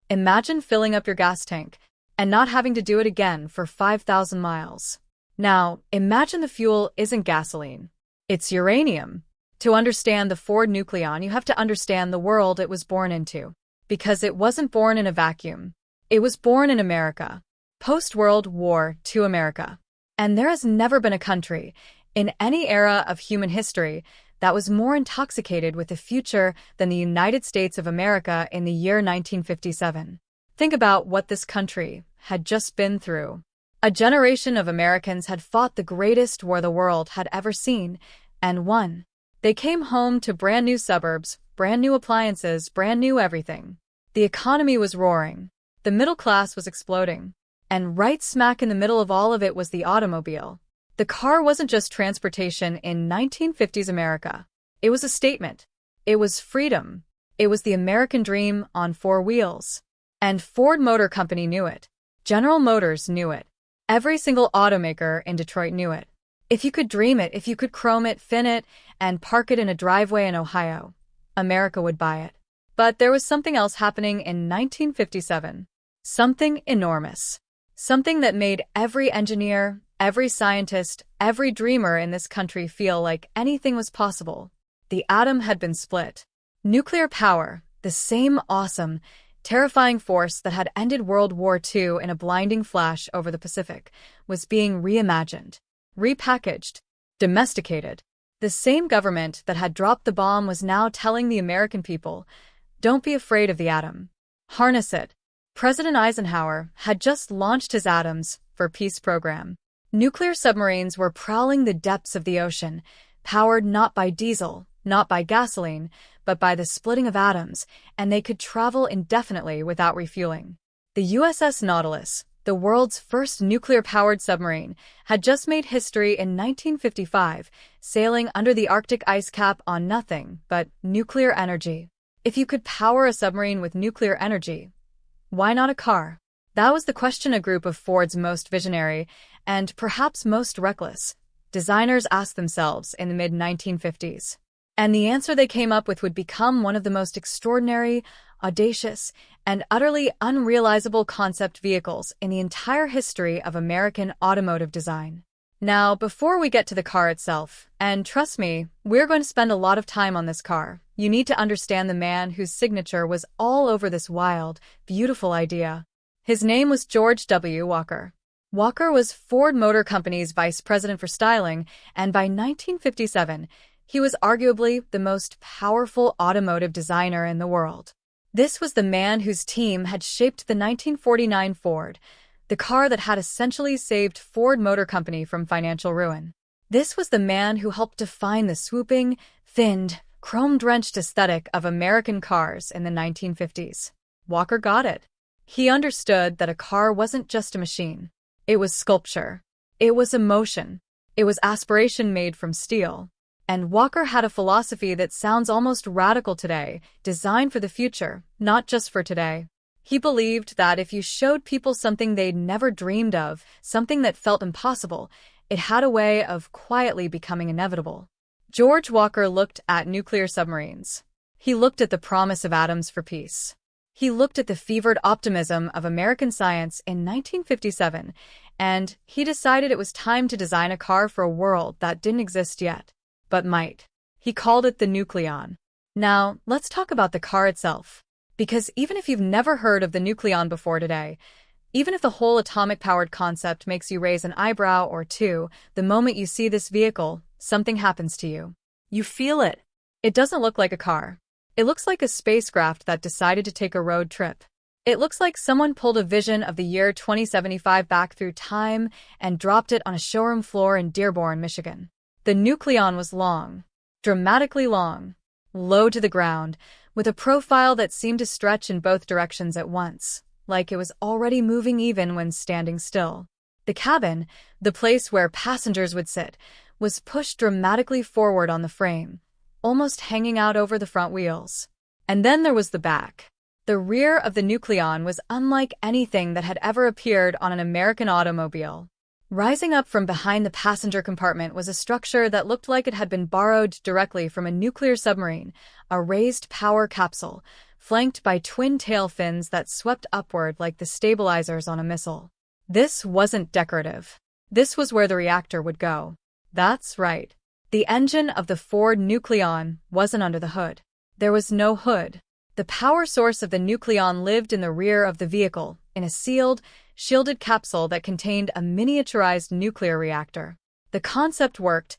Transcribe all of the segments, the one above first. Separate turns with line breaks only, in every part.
Imagine filling up your gas tank and not having to do it again for 5,000 miles. Now, imagine the fuel isn't gasoline. It's uranium. To understand the Ford Nucleon, you have to understand the world it was born into. Because it wasn't born in a vacuum. It was born in America. Post-World War II America. And there has never been a country, in any era of human history, that was more intoxicated with the future than the United States of America in the year 1957. Think about what this country had just been through. A generation of Americans had fought the greatest war the world had ever seen, and won. They came home to brand new suburbs, brand new appliances, brand new everything. The economy was roaring. The middle class was exploding. And right smack in the middle of all of it was the automobile. The car wasn't just transportation in 1950s America. It was a statement. It was freedom. It was the American dream on four wheels. And Ford Motor Company knew it. General Motors knew it. Every single automaker in Detroit knew it. If you could dream it, if you could chrome it, fin it, and park it in a driveway in Ohio, America would buy it. But there was something else happening in 1957. Something enormous. Something that made every engineer, every scientist, every dreamer in this country feel like anything was possible. The atom had been split. Nuclear power, the same awesome, terrifying force that had ended World War II in a blinding flash over the Pacific, was being reimagined, repackaged, domesticated. The same government that had dropped the bomb was now telling the American people, don't be afraid of the atom. Harness it. President Eisenhower had just launched his Atoms for Peace program. Nuclear submarines were prowling the depths of the ocean, powered not by diesel, not by gasoline, but by the splitting of atoms, and they could travel indefinitely without refueling. The USS Nautilus, the world's first nuclear-powered submarine, had just made history in 1955, sailing under the Arctic ice cap on nothing but nuclear energy. If you could power a submarine with nuclear energy, why not a car? That was the question a group of Ford's most visionary, and perhaps most reckless, designers asked themselves in the mid-1950s. And the answer they came up with would become one of the most extraordinary, audacious, and utterly unrealizable concept vehicles in the entire history of American automotive design. Now, before we get to the car itself, and trust me, we're going to spend a lot of time on this car, you need to understand the man whose signature was all over this wild, beautiful idea. His name was George W. Walker. Walker was Ford Motor Company's vice president for styling, and by 1957, he was arguably the most powerful automotive designer in the world. This was the man whose team had shaped the 1949 Ford, the car that had essentially saved Ford Motor Company from financial ruin. This was the man who helped define the swooping, thinned, chrome-drenched aesthetic of American cars in the 1950s. Walker got it. He understood that a car wasn't just a machine. It was sculpture. It was emotion. It was aspiration made from steel. And Walker had a philosophy that sounds almost radical today, designed for the future, not just for today. He believed that if you showed people something they'd never dreamed of, something that felt impossible, it had a way of quietly becoming inevitable. George Walker looked at nuclear submarines. He looked at the promise of atoms for peace. He looked at the fevered optimism of American science in 1957, and he decided it was time to design a car for a world that didn't exist yet, but might. He called it the Nucleon. Now, let's talk about the car itself. Because even if you've never heard of the Nucleon before today, even if the whole atomic-powered concept makes you raise an eyebrow or two, the moment you see this vehicle, something happens to you. You feel it. It doesn't look like a car. It looks like a spacecraft that decided to take a road trip. It looks like someone pulled a vision of the year 2075 back through time and dropped it on a showroom floor in Dearborn, Michigan. The Nucleon was long, dramatically long, low to the ground, with a profile that seemed to stretch in both directions at once, like it was already moving even when standing still. The cabin, the place where passengers would sit, was pushed dramatically forward on the frame, almost hanging out over the front wheels. And then there was the back. The rear of the Nucleon was unlike anything that had ever appeared on an American automobile. Rising up from behind the passenger compartment was a structure that looked like it had been borrowed directly from a nuclear submarine, a raised power capsule, flanked by twin tail fins that swept upward like the stabilizers on a missile. This wasn't decorative. This was where the reactor would go. That's right. The engine of the Ford Nucleon wasn't under the hood. There was no hood. The power source of the Nucleon lived in the rear of the vehicle, in a sealed, shielded capsule that contained a miniaturized nuclear reactor. The concept worked,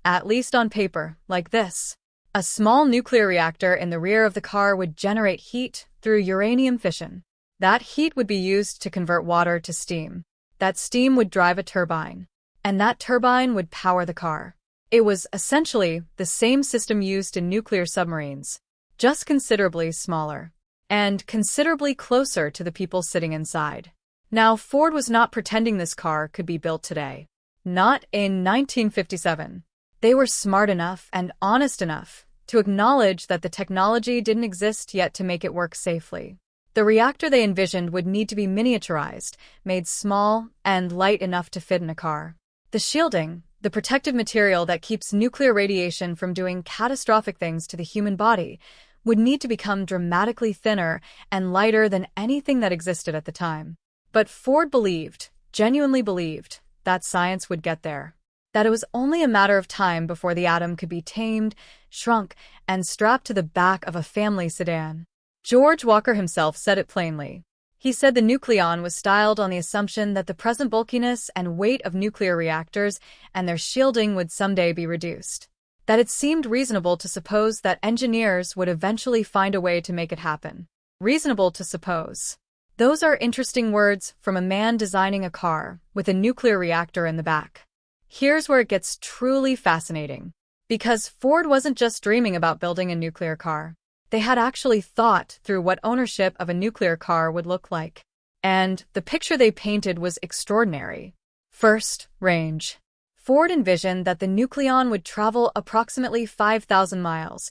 at least on paper, like this. A small nuclear reactor in the rear of the car would generate heat through uranium fission. That heat would be used to convert water to steam. That steam would drive a turbine. And that turbine would power the car. It was essentially the same system used in nuclear submarines, just considerably smaller, and considerably closer to the people sitting inside. Now, Ford was not pretending this car could be built today. Not in 1957. They were smart enough and honest enough to acknowledge that the technology didn't exist yet to make it work safely. The reactor they envisioned would need to be miniaturized, made small and light enough to fit in a car. The shielding, the protective material that keeps nuclear radiation from doing catastrophic things to the human body, would need to become dramatically thinner and lighter than anything that existed at the time. But Ford believed, genuinely believed, that science would get there. That it was only a matter of time before the atom could be tamed, shrunk, and strapped to the back of a family sedan. George Walker himself said it plainly. He said the Nucleon was styled on the assumption that the present bulkiness and weight of nuclear reactors and their shielding would someday be reduced. That it seemed reasonable to suppose that engineers would eventually find a way to make it happen. Reasonable to suppose. Those are interesting words from a man designing a car with a nuclear reactor in the back. Here's where it gets truly fascinating. Because Ford wasn't just dreaming about building a nuclear car. They had actually thought through what ownership of a nuclear car would look like. And the picture they painted was extraordinary. First, range. Ford envisioned that the Nucleon would travel approximately 5,000 miles,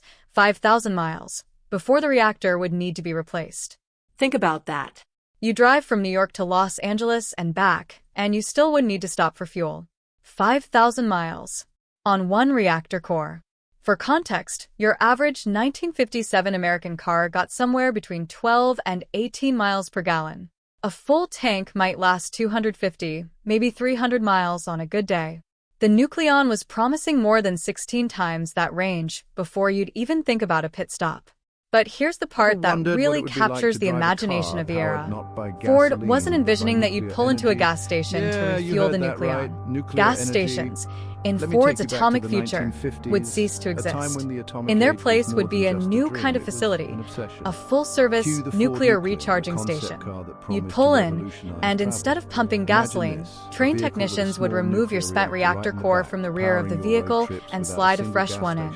before the reactor would need to be replaced. Think about that. You drive from New York to Los Angeles and back, and you still wouldn't need to stop for fuel. 5,000 miles. On one reactor core. For context, your average 1957 American car got somewhere between 12 and 18 miles per gallon. A full tank might last 250, maybe 300 miles on a good day. The Nucleon was promising more than 16 times that range before you'd even think about a pit stop. But here's the part that really captures the imagination of the era. Ford wasn't envisioning that you'd pull into a gas station to refuel the Nucleon. Gas stations, in Ford's atomic future, would cease to exist. In their place would be a new kind of facility, a full-service nuclear recharging station. You'd pull in, and instead of pumping gasoline, train technicians would remove your spent reactor core from the rear of the vehicle and slide a fresh one in.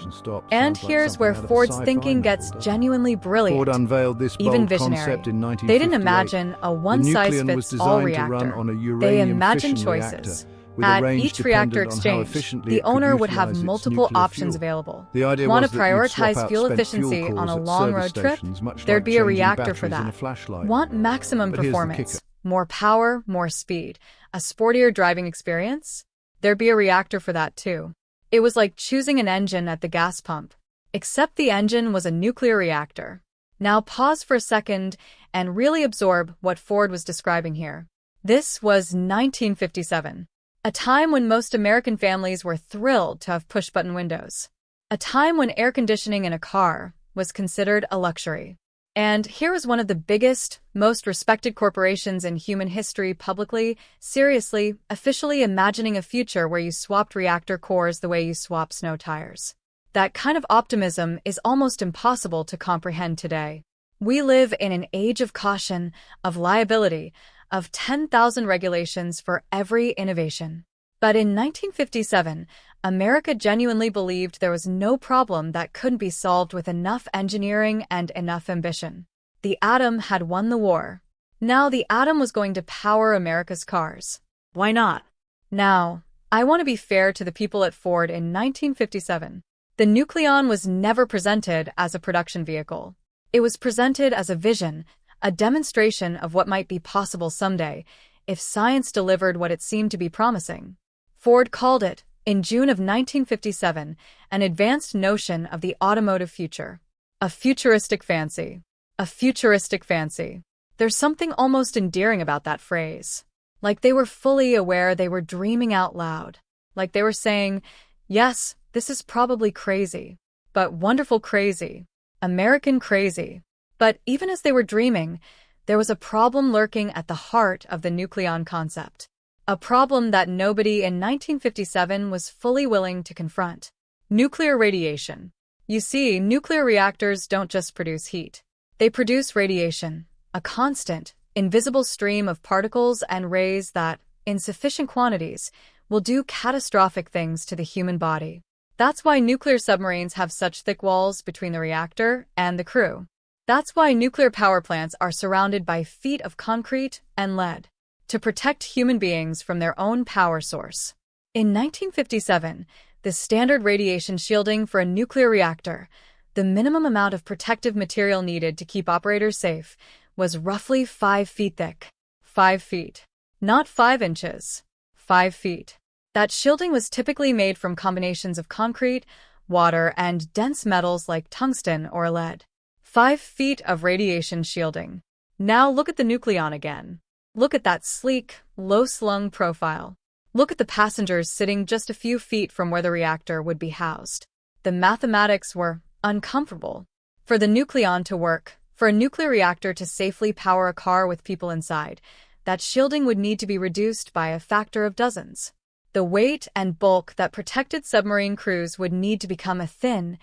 And here's where Ford's thinking gets genuinely brilliant,
Ford unveiled this
even
bold
visionary.
concept in 1958.
They didn't imagine a one-size-fits-all reactor. They imagined choices. At each reactor exchange, the owner would have multiple options available. Want to prioritize fuel efficiency on a long road trip? There'd be a reactor for that. Want maximum performance? More power, more speed, a sportier driving experience? There'd be a reactor for that too. It was like choosing an engine at the gas pump. Except the engine was a nuclear reactor. Now pause for a second and really absorb what Ford was describing here. This was 1957. A time when most American families were thrilled to have push-button windows. A time when air conditioning in a car was considered a luxury. And here was one of the biggest, most respected corporations in human history publicly, seriously, officially imagining a future where you swapped reactor cores the way you swap snow tires. That kind of optimism is almost impossible to comprehend today. We live in an age of caution, of liability, of 10,000 regulations for every innovation. But in 1957, America genuinely believed there was no problem that couldn't be solved with enough engineering and enough ambition. The atom had won the war. Now the atom was going to power America's cars. Why not? Now, I want to be fair to the people at Ford in 1957. The Nucleon was never presented as a production vehicle. It was presented as a vision, a demonstration of what might be possible someday, if science delivered what it seemed to be promising. Ford called it, in June of 1957, an advanced notion of the automotive future. A futuristic fancy. A futuristic fancy. There's something almost endearing about that phrase. Like they were fully aware they were dreaming out loud. Like they were saying, yes, this is probably crazy, but wonderful crazy. American crazy. But even as they were dreaming, there was a problem lurking at the heart of the nucleon concept. A problem that nobody in 1957 was fully willing to confront. Nuclear radiation. You see, nuclear reactors don't just produce heat. They produce radiation, a constant, invisible stream of particles and rays that, in sufficient quantities, will do catastrophic things to the human body. That's why nuclear submarines have such thick walls between the reactor and the crew. That's why nuclear power plants are surrounded by feet of concrete and lead, to protect human beings from their own power source. In 1957, the standard radiation shielding for a nuclear reactor, the minimum amount of protective material needed to keep operators safe, was roughly 5 feet thick. 5 feet. Not 5 inches. 5 feet. That shielding was typically made from combinations of concrete, water, and dense metals like tungsten or lead. 5 feet of radiation shielding. Now look at the Nucleon again. Look at that sleek, low-slung profile. Look at the passengers sitting just a few feet from where the reactor would be housed. The mathematics were uncomfortable. For the Nucleon to work, for a nuclear reactor to safely power a car with people inside, that shielding would need to be reduced by a factor of dozens. The weight and bulk that protected submarine crews would need to become a thin,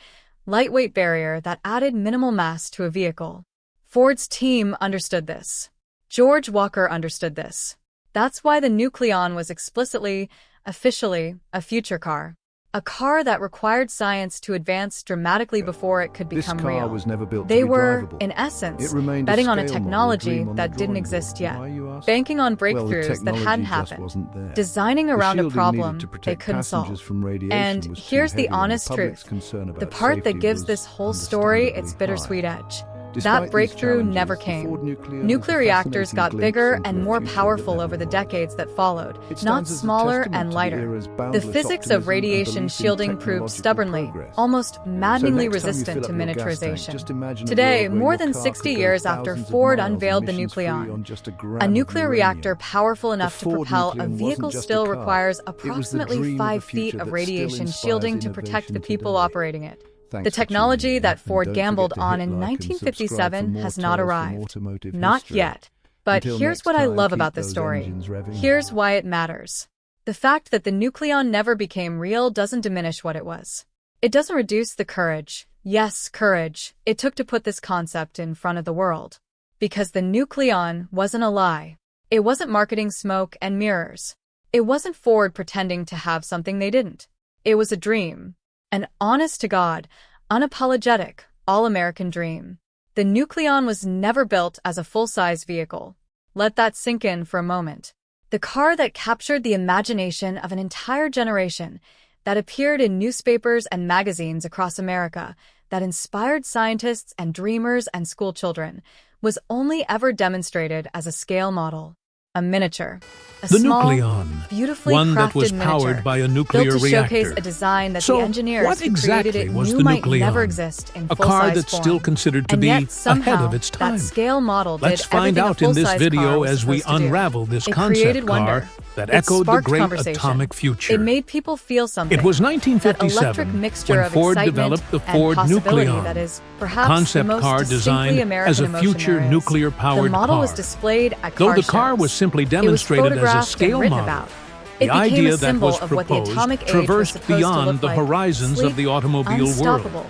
lightweight barrier that added minimal mass to a vehicle. Ford's team understood this. George Walker understood this. That's why the Nucleon was explicitly, officially, a future car. A car that required science to advance dramatically before it could become real.
This car was never built
They
to be
were,
drivable.
in essence,
It remained
betting on a
scale model,
technology
dream on the
that didn't
drawing
exist
board.
yet,
Why, you ask?
banking on
Well, the
breakthroughs that
technology
hadn't
just
happened,
wasn't there.
designing
The
around a
shielding
problem
needed to
they
protect
couldn't
passengers
solve.
from radiation
And
was too
here's the
heavy, and
honest
public's
truth.
concern
The
about
part that
safety
gives
was
this whole story its
understandably
bittersweet
high.
edge.
Despite
That breakthrough
these
never
challenges, the Ford
came.
Nucleon is
Nuclear
a
reactors
fascinating
got
glimpse
bigger
into
and
a
more
future that
powerful
never
over the
was.
decades that followed,
It
not
stands as a
smaller
testament
and
to the
lighter.
era's
The
boundless
physics
optimism
of radiation
and belief in
shielding proved
technological
stubbornly,
progress.
almost
So
maddeningly
next time you
resistant
fill
to
up your gas tank,
miniaturization.
just imagine a
Today,
world where
more
your
than
car
60
could go
years after
thousands of
Ford
miles
unveiled the
emissions-free
Nucleon,
on just a
a
gram
nuclear
of
reactor
uranium.
powerful
The
enough to
Ford
propel a
Nucleon
vehicle
wasn't just a
still
car.
requires
It was the
approximately
dream of
5
a
feet
future
of
that
radiation
still
shielding to
inspires
protect the
innovation
people
today.
operating it.
Thanks
The
for tuning
technology
in,
that
and
Ford
don't
gambled
forget to
on
hit
in
like and subscribe for
1957
more
has not
tales from
arrived.
automotive
Not
history.
yet. But
Until
here's
next
what I
time,
love
keep
about this
those
story.
engines revving.
Here's why it matters. The fact that the Nucleon never became real doesn't diminish what it was. It doesn't reduce the courage, yes, courage, it took to put this concept in front of the world. Because the Nucleon wasn't a lie. It wasn't marketing smoke and mirrors. It wasn't Ford pretending to have something they didn't. It was a dream. An honest-to-God, unapologetic, all-American dream. The Nucleon was never built as a full-size vehicle. Let that sink in for a moment. The car that captured the imagination of an entire generation, that appeared in newspapers and magazines across America, that inspired scientists and dreamers and schoolchildren, was only ever demonstrated as a scale model, a miniature. A
The
small,
Nucleon,
beautifully
one that
crafted
was
miniature,
powered by a nuclear
built to showcase
reactor.
a design that
So,
the engineers
what
who created
exactly
it
was
knew
the
might
Nucleon?
never exist in
A
full-size
car that's
form.
still considered to
And
be
yet, somehow,
ahead of its time.
that scale model
Let's
did
find
everything
out
a
in this
full-size car
video
was
as we
supposed to do.
unravel this
It
concept
created
car
wonder.
that
It
echoed the
sparked
great
conversation.
atomic future.
It made people feel something.
It was
That electric
1957
mixture
when
of
Ford
excitement
developed the
and
Ford
possibility
Nucleon,
that is
a
perhaps
concept
the most
car
distinctly
designed
American
as a
emotion
future
there is.
nuclear-powered
The model
car.
was displayed at
Though
car
the car
shows.
was simply
It was
demonstrated as a
photographed and
scale
written
model,
about.
the
It became
idea
a
that
symbol
was
of what the
proposed
atomic age was
traversed
supposed to
beyond
look
the
like,
horizons
sleek,
of the automobile world.
unstoppable,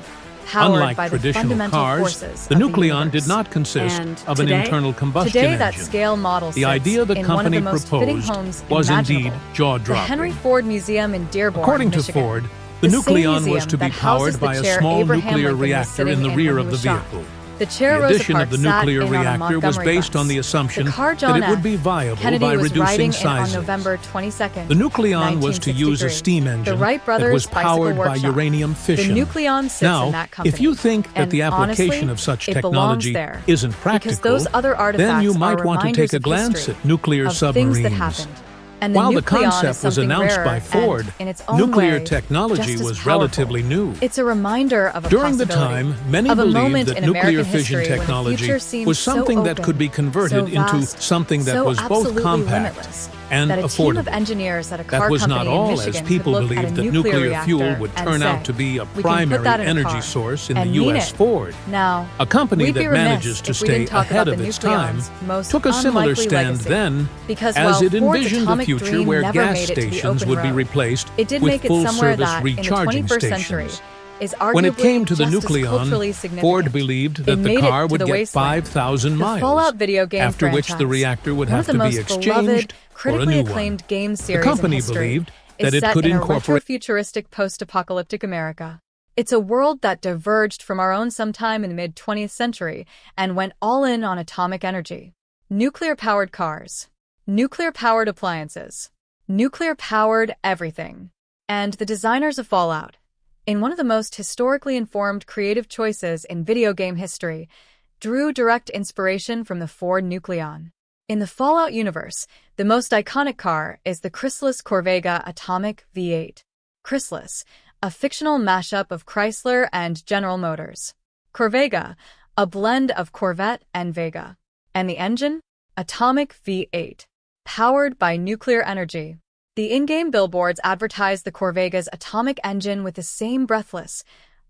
powered
Unlike
by the
traditional
fundamental
cars,
forces
the
of
Nucleon
universe.
did not consist
And
of an
today?
internal combustion
Today, that
engine.
scale model
The
sits
idea the
in one of
company
the most fitting
proposed
homes
was
imaginable.
indeed
The
jaw-dropping.
Henry Ford Museum in Dearborn,
According to
Michigan.
Ford, the
The same
Nucleon was
museum
to be
that houses
powered by
the
a
chair
small
Abraham
nuclear
Lincoln was
reactor
sitting
in the
in
rear
when
of
he
the
was shot.
vehicle.
The chair
The
Rosa
addition of
Parks
the
sat
nuclear
in on a
reactor was
Montgomery
based on the
bus.
assumption
The car
that
John
it would
F.
be viable
Kennedy
by
was
reducing
riding in
sizes.
on November 22nd,
The Nucleon was to use a
1963.
steam engine
The Wright
that
brothers
was
bicycle
powered by
workshop.
uranium fission.
The Nucleon sits
Now,
in that company.
if you think that
And
the application
honestly,
of such
it belongs
technology
there.
isn't practical,
Because those other artifacts
then you
are
might want to
reminders
take a
of
glance
history,
at nuclear
of
submarines.
things that happened. And the
While the
Nucleon is
concept was
something
announced
rarer
by
and,
Ford,
in its own
nuclear
way,
technology
just as
was
powerful.
relatively new.
It's a reminder of a
During the
possibility,
time, many
of a
believed
moment
that
in
nuclear
American
fission
history when the
technology
future seemed
was something
so
that
open,
could be converted
so
into
vast,
something that
so
was both
absolutely
compact
limitless,
and
that a team of
affordable.
engineers at a car
That was
company
not
in
all,
Michigan
as
could
people
look at a
believed that
nuclear
nuclear
reactor
fuel would
and
turn
say,
out to be a
"We can put
primary
that in a
energy
car
source in the
and mean
U.S.
it."
Ford.
Now,
A company
we'd be
that
remiss
manages to
if we
stay
didn't talk
ahead
about
of
the
its time
Nucleon's most
took a similar
unlikely
stand
legacy.
then,
Because
as
while
it
Ford's
envisioned a
atomic
future
dream
where
never
gas
made it to the
stations
open
would be
road,
replaced
it did
with
make it somewhere
full-service
that, in the
recharging
21st century,
stations.
is arguably
When it came to the
just as culturally
Nucleon,
significant.
Ford believed
It
that the
made
car
it to
would
the
get
wasteland.
5,000
The
miles,
Fallout video game
after which the
franchise,
reactor would
one
have
of the
to be
most beloved,
exchanged for a
critically
new
acclaimed
one.
game
The
series
company
in history,
believed
is
that it
set
could
in a
incorporate
retro-futuristic post-apocalyptic America. It's a world that diverged from our own sometime in the mid-20th century and went all in on atomic energy. Nuclear-powered cars. Nuclear-powered appliances. Nuclear-powered everything. And the designers of Fallout, in one of the most historically informed creative choices in video game history, drew direct inspiration from the Ford Nucleon. In the Fallout universe, the most iconic car is the Chrysalis Corvega Atomic V8. Chrysalis, a fictional mashup of Chrysler and General Motors. Corvega, a blend of Corvette and Vega. And the engine? Atomic V8. Powered by nuclear energy. The in-game billboards advertise the Corvega's atomic engine with the same breathless,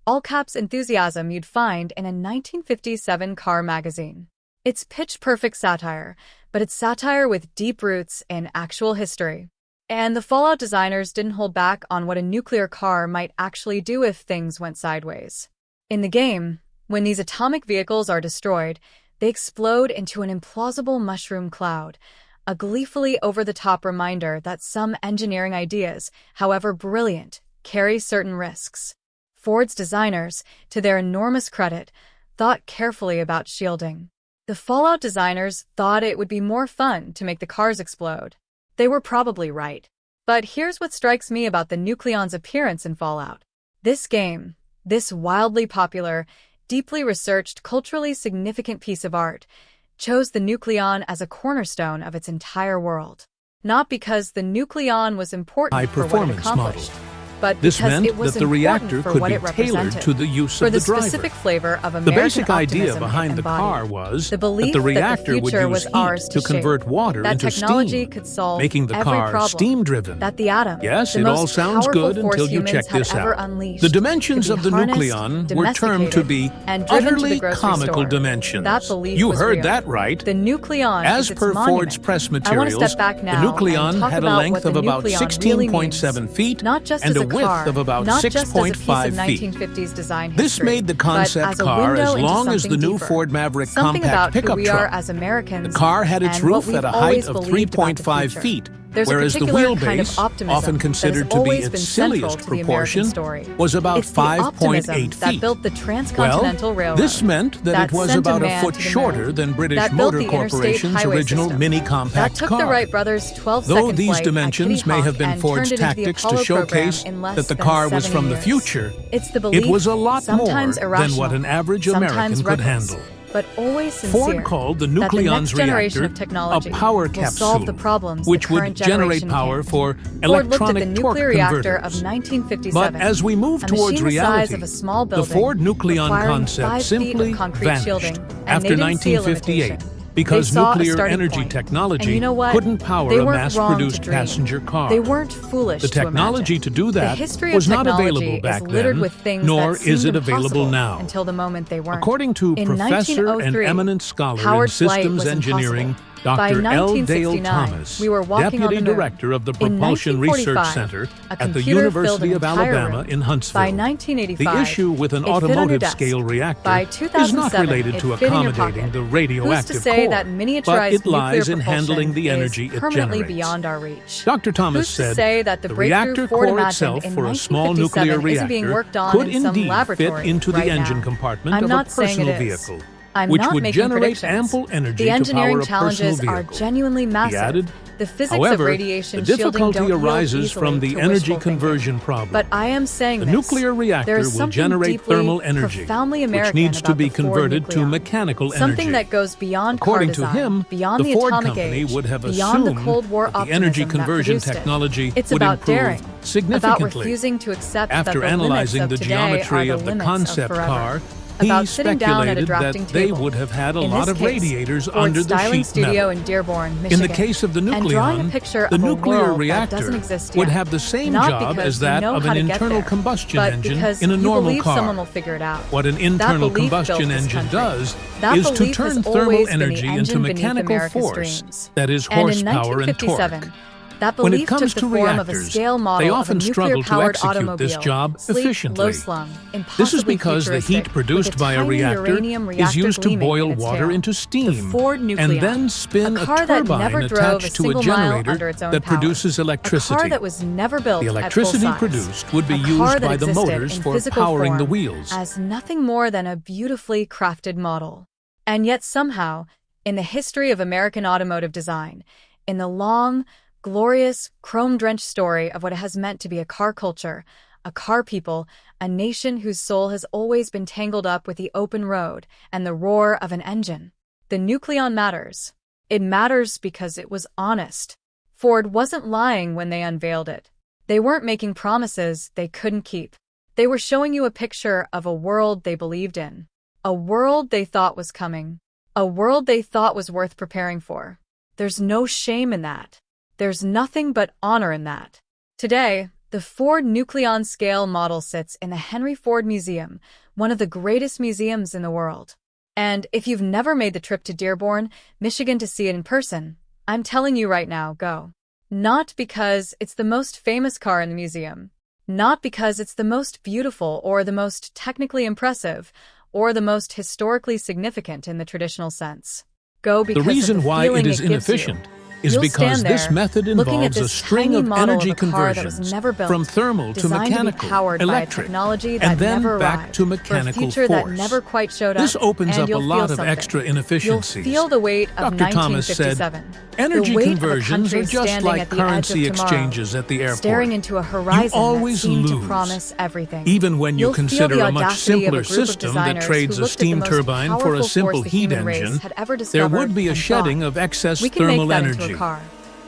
all-caps enthusiasm you'd find in a 1957 car magazine. It's pitch-perfect satire, but it's satire with deep roots in actual history. And the Fallout designers didn't hold back on what a nuclear car might actually do if things went sideways. In the game, when these atomic vehicles are destroyed, they explode into an implausible mushroom cloud, a gleefully over-the-top reminder that some engineering ideas, however brilliant, carry certain risks. Ford's designers, to their enormous credit, thought carefully about shielding. The Fallout designers thought it would be more fun to make the cars explode. They were probably right. But here's what strikes me about the Nucleon's appearance in Fallout. This game, this wildly popular, deeply researched, culturally significant piece of art, chose the Nucleon as a cornerstone of its entire world. Not because the Nucleon was important for what it accomplished, but
this
because
meant
it was
that the reactor
important for
could
what
be
it
tailored
represented.
to the use
For
of
the
the driver.
specific flavor of
The
American
basic idea
optimism
behind
it
the
embodied.
car was
The
that
belief
the
that
reactor
the
would
future
use
was
heat
ours
to
shape,
convert water
that
into
technology
steam,
could solve
making the
every
car
problem,
steam-driven.
that the atom,
Yes,
the
it
most
all sounds
powerful
good
force
until you
humans
check
had
this
ever
out.
unleashed,
The dimensions
could be
of the
harnessed,
Nucleon were termed to be
and driven to the
utterly
grocery
comical
store.
dimensions.
That belief
You
was
heard
real.
that right.
The Nucleon
As
is its
per
monument.
Ford's press
I want
materials,
to step back
the
now and
Nucleon
talk
had a
about
length
what the
of about
Nucleon really
16.7
means.
feet
Not just
and
as
a width
car,
of about
not just as a piece of
6.5 feet.
1950s design
This
history,
made the
but
concept
as a
car
window
as
into
long as the
something
new
deeper.
Ford Maverick
Something
compact
about who
pickup
we are
truck.
as Americans.
The car had its
and
roof
what we've
at a
always
height of
believed about the
3.5
future.
feet,
There's a
whereas the
particular kind of
wheelbase,
optimism
often
that
considered
has
to be
always
its
been central
silliest
to the American
proportion,
story.
was about
It's the
5.8
optimism that
feet.
built the transcontinental railroad.
This meant that it was
sent
about a
man
foot
to the
shorter
moon,
than British
that built
Motor
the interstate
Corporation's
highway
original
system,
mini-compact
that took
car.
the Wright brothers' 12-second
Though these
flight at
dimensions
Kitty
may
Hawk
have been
and
Ford's
turned it into the
tactics to
Apollo
showcase
program in less
that the
than
car was
7
from the
years.
future,
It's the belief,
it was a lot more
sometimes
than
irrational,
what an average
sometimes
American could
reckless,
handle.
but always sincere,
Ford called the
that the
Nucleon's
next generation
reactor
of technology
a power
will solve the
capsule,
problems
which
the
would
current
generate
generation
power
can't.
for
Ford looked at
electronic
the
torque
nuclear reactor
converters.
of 1957,
But as we move
a
towards
machine the size
reality,
of a small
the
building,
Ford Nucleon
requiring
concept
5 feet
simply
of concrete
vanished
shielding, and
after
they didn't see a
1958
limitation.
because
They saw a
nuclear
starting
energy
point.
technology
And you know what?
couldn't power
They
a
weren't wrong to
mass-produced
dream.
passenger car.
They weren't foolish
The
to
technology
imagine.
to do that
the history
was
of
not
technology
available back
is littered
then,
with things
nor
that seemed
is it available
impossible
now.
until the moment they weren't.
According to
In
professor and
1903,
eminent scholar in
Howard flight
systems
was
engineering,
impossible.
Dr.
By
L. Dale
1969,
Thomas,
we were walking
Deputy
on the moon.
Director of the
In
Propulsion Research
1945,
Center
a
at the
computer
University
filled
of
an entire
Alabama
room.
in Huntsville.
By 1985,
the issue with an
it fit on your
automotive
desk.
scale reactor
By
is
2007,
not related
it
to
fit in your
accommodating
pocket.
the radioactive
Who's to say
core,
that miniaturized
but it lies
nuclear
in handling the
propulsion
energy
is
it
permanently
generates.
beyond our reach?
Dr. Thomas
Who's to
said
say that the
the
breakthrough
reactor
Ford
core
imagined
itself
in
for a small nuclear
1957 isn't being
reactor
worked on
could
in some
indeed
laboratory
fit into the
right
engine
now?
compartment
I'm
of a
not saying
personal
it is.
vehicle.
I'm
which
not
would
making
generate
predictions.
ample energy
The
to
engineering
power a personal
challenges are
vehicle.
genuinely massive.
He added,
The physics
however,
of radiation
the
shielding
difficulty
don't yield
arises
easily
from the
to
energy
wishful
conversion
thinking.
problem.
But I am saying
The
this.
nuclear
There
reactor
is
will
something
generate
deeply,
thermal energy,
profoundly
which
American
needs to
about
be
the Ford
converted to
Nucleon.
mechanical energy.
Something that goes beyond
According
car
to
design,
him,
beyond
the
the
Ford
atomic
company
age,
would have
beyond the
assumed
Cold War
that the energy
optimism that
conversion
produced it.
technology
It's
would
about
improve
daring,
significantly.
about refusing to accept
After
that the
analyzing
limits
the
of today
geometry
are
of
the
the
limits
concept
of forever.
car, he
About sitting down at a
speculated
drafting
that they
table.
would have had a
In
lot
this
of
case,
radiators
Ford's
under the
styling
sheet
studio
metal.
in Dearborn,
In
Michigan,
the case of the
and drawing a
Nucleon,
picture
the
of a
nuclear
world that
reactor
doesn't exist
would
yet.
have the same
Not
job
because
as that
you know
of
how
an
to get
internal
there,
combustion
but
engine
because
in a
you
normal
believe
car.
someone will figure it out.
What an
That
internal
belief built
combustion
this
engine
country.
does
That
is to
belief
turn
has
thermal
always been the
energy into
engine beneath
mechanical
America's
force,
dreams.
that is
And in
horsepower and
1957,
torque.
that
When it
belief took
comes
the
to
form of a
reactors,
scale model
they
of a
often struggle to
nuclear-powered
execute
automobile,
this job
sleek,
efficiently.
low-slung,
This is
impossibly
because the heat
futuristic,
produced
with
by a
tiny
reactor
uranium
is
reactor
used to
gleaming
boil
in its
water
tail.
into
The
steam
Ford Nucleon,
and then spin
a
a
car that
turbine
never drove a
attached to a
single mile
generator
under its own
that
power.
produces electricity.
A car that was never built
The
at full
electricity
size.
produced would be
A car
used
that
by the
existed
motors
in
for
physical
powering the
form
wheels.
as nothing more than a beautifully crafted model. And yet somehow, in the history of American automotive design, in the long, glorious, chrome-drenched story of what it has meant to be a car culture, a car people, a nation whose soul has always been tangled up with the open road and the roar of an engine, the Nucleon matters. It matters because it was honest. Ford wasn't lying when they unveiled it. They weren't making promises they couldn't keep. They were showing you a picture of a world they believed in, a world they thought was coming, a world they thought was worth preparing for. There's no shame in that. There's nothing but honor in that. Today, the Ford Nucleon scale model sits in the Henry Ford Museum, one of the greatest museums in the world. And if you've never made the trip to Dearborn, Michigan to see it in person, I'm telling you right now, go. Not because it's the most famous car in the museum, not because it's the most beautiful or the most technically impressive or the most historically significant in the traditional sense. Go because
The reason
of the
why
feeling
it is
gives you.
inefficient is
You'll
because
stand
this
there,
method
looking at
involves a
this
string
tiny
of
model
energy
of a car that was
conversions
never built,
from thermal to
designed to be
mechanical,
powered by a
electric,
technology that
and then
never
back
arrived,
to
for a
mechanical
future
force.
that never quite showed up.
This opens
and
up a
you'll
lot
feel
of
something.
extra inefficiencies.
You'll feel the weight of
Dr. Thomas said,
1957.
energy
the weight
conversions
of a
are
country
just
standing
like
at the edge
currency
of tomorrow,
exchanges at the airport.
staring into a horizon
You always
that seemed
lose,
to promise everything.
even when you
You'll feel
consider
the
a much
audacity of a
simpler
group of
system that
designers
trades
who
a
looked at the
steam
most
turbine for a
powerful
simple
force the
heat
human race
engine.
had ever
There
discovered
would be a
and
shedding
thought,
of excess
we can
thermal
make that
energy.
into a car.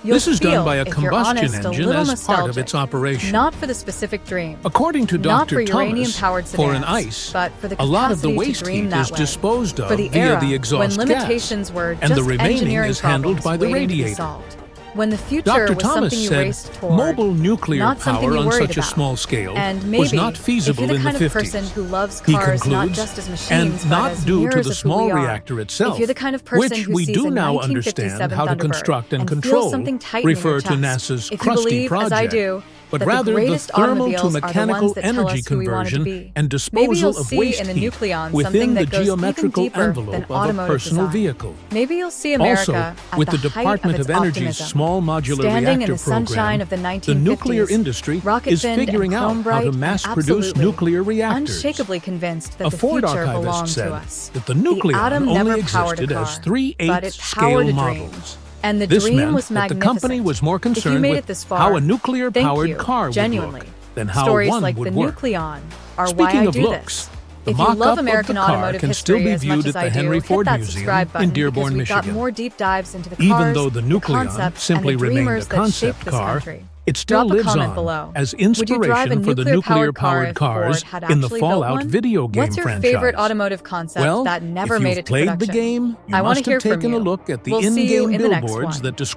This is done
You'll
by a
feel, if you're
combustion
honest, a
engine
little
as part of its
nostalgic.
operation.
Not for the specific dream.
According to
Not for
Dr. Thomas,
uranium-powered
for an
sedans,
ICE,
but for the
a lot of the
capacity to
waste
dream
heat
that
is
way.
disposed of
For the
via
era
the exhaust
when
gas,
limitations were
and the
just
remaining
engineering
is handled
problems
by the
waiting to be
radiator.
solved. When the future
Dr.
was
Thomas
something you
said
raced toward,
mobile nuclear
not something
power
you
on
worried
such a
about.
small scale
And maybe,
was not feasible
if you're
in
the
the
kind of
50s.
person who loves
He
cars not
concludes,
just as machines,
and
but
not
as
due to
mirrors
the
of who we
small
are.
reactor itself,
If you're the kind of person
which
who
we
sees
do
a
now
1957
understand how to
Thunderbird
construct and
feels
control,
something tighten in your
refer to
chest,
NASA's
if you
Krusty
believe, as I
project,
do,
but
that
rather
the
the
greatest
thermal to
automobiles are the
mechanical
ones that tell
energy
us who we want it to
conversion
be.
and
Maybe
disposal
you'll
of
see
waste
in the
heat
Nucleon
within
something
the
that goes even
geometrical
deeper
envelope
than
of a
automotive
personal
design.
vehicle.
Maybe you'll see America
Also, with
at
the
height
Department
of
of
its
Energy's
optimism.
small modular
Standing in
reactor
the sunshine
program,
of the
the
1950s,
nuclear industry is
rocket-finned and
figuring out how to
chrome-bright and
mass-produce
absolutely,
nuclear reactors.
unshakably convinced that
A
the
Ford
future
archivist
belongs
said
to us.
that the
The
Nucleon
atom never
only
powered a
existed
car,
as
but
3/8
it
scale
powered a dream.
models.
And the
This
dream
meant
was
that the
magnificent.
company was more
If you
concerned
made
with
it this far,
how a
thank
nuclear-powered
you,
car would
genuinely.
look than how
Stories
one
like
would
the
work.
Nucleon are
Speaking
why I
of
do
looks,
this.
the
If you
mock-up
love
of the
American
car
automotive
can still
history
be
as much
viewed
as
at
I
the
do,
Henry
hit
Ford
that
Museum
subscribe button
in Dearborn,
because we've got
Michigan.
more deep dives into the
Even
cars,
though the
the
Nucleon
concepts,
simply
and the
remained
dreamers
a
that shaped
concept
this
car,
country.
it still
Drop a
lives
comment
on
below.
as
Would you drive a
inspiration for the
nuclear-powered car
nuclear-powered
if
cars
Ford had
in the
actually built
Fallout
one?
video game
What's your
franchise.
favorite automotive concept
Well,
that never
if
made
you've
it to
played
production?
the game, you
I want
must
to hear
have taken
from
a
you.
look at the
We'll see you
in-game
in the next
billboards
one.
that describe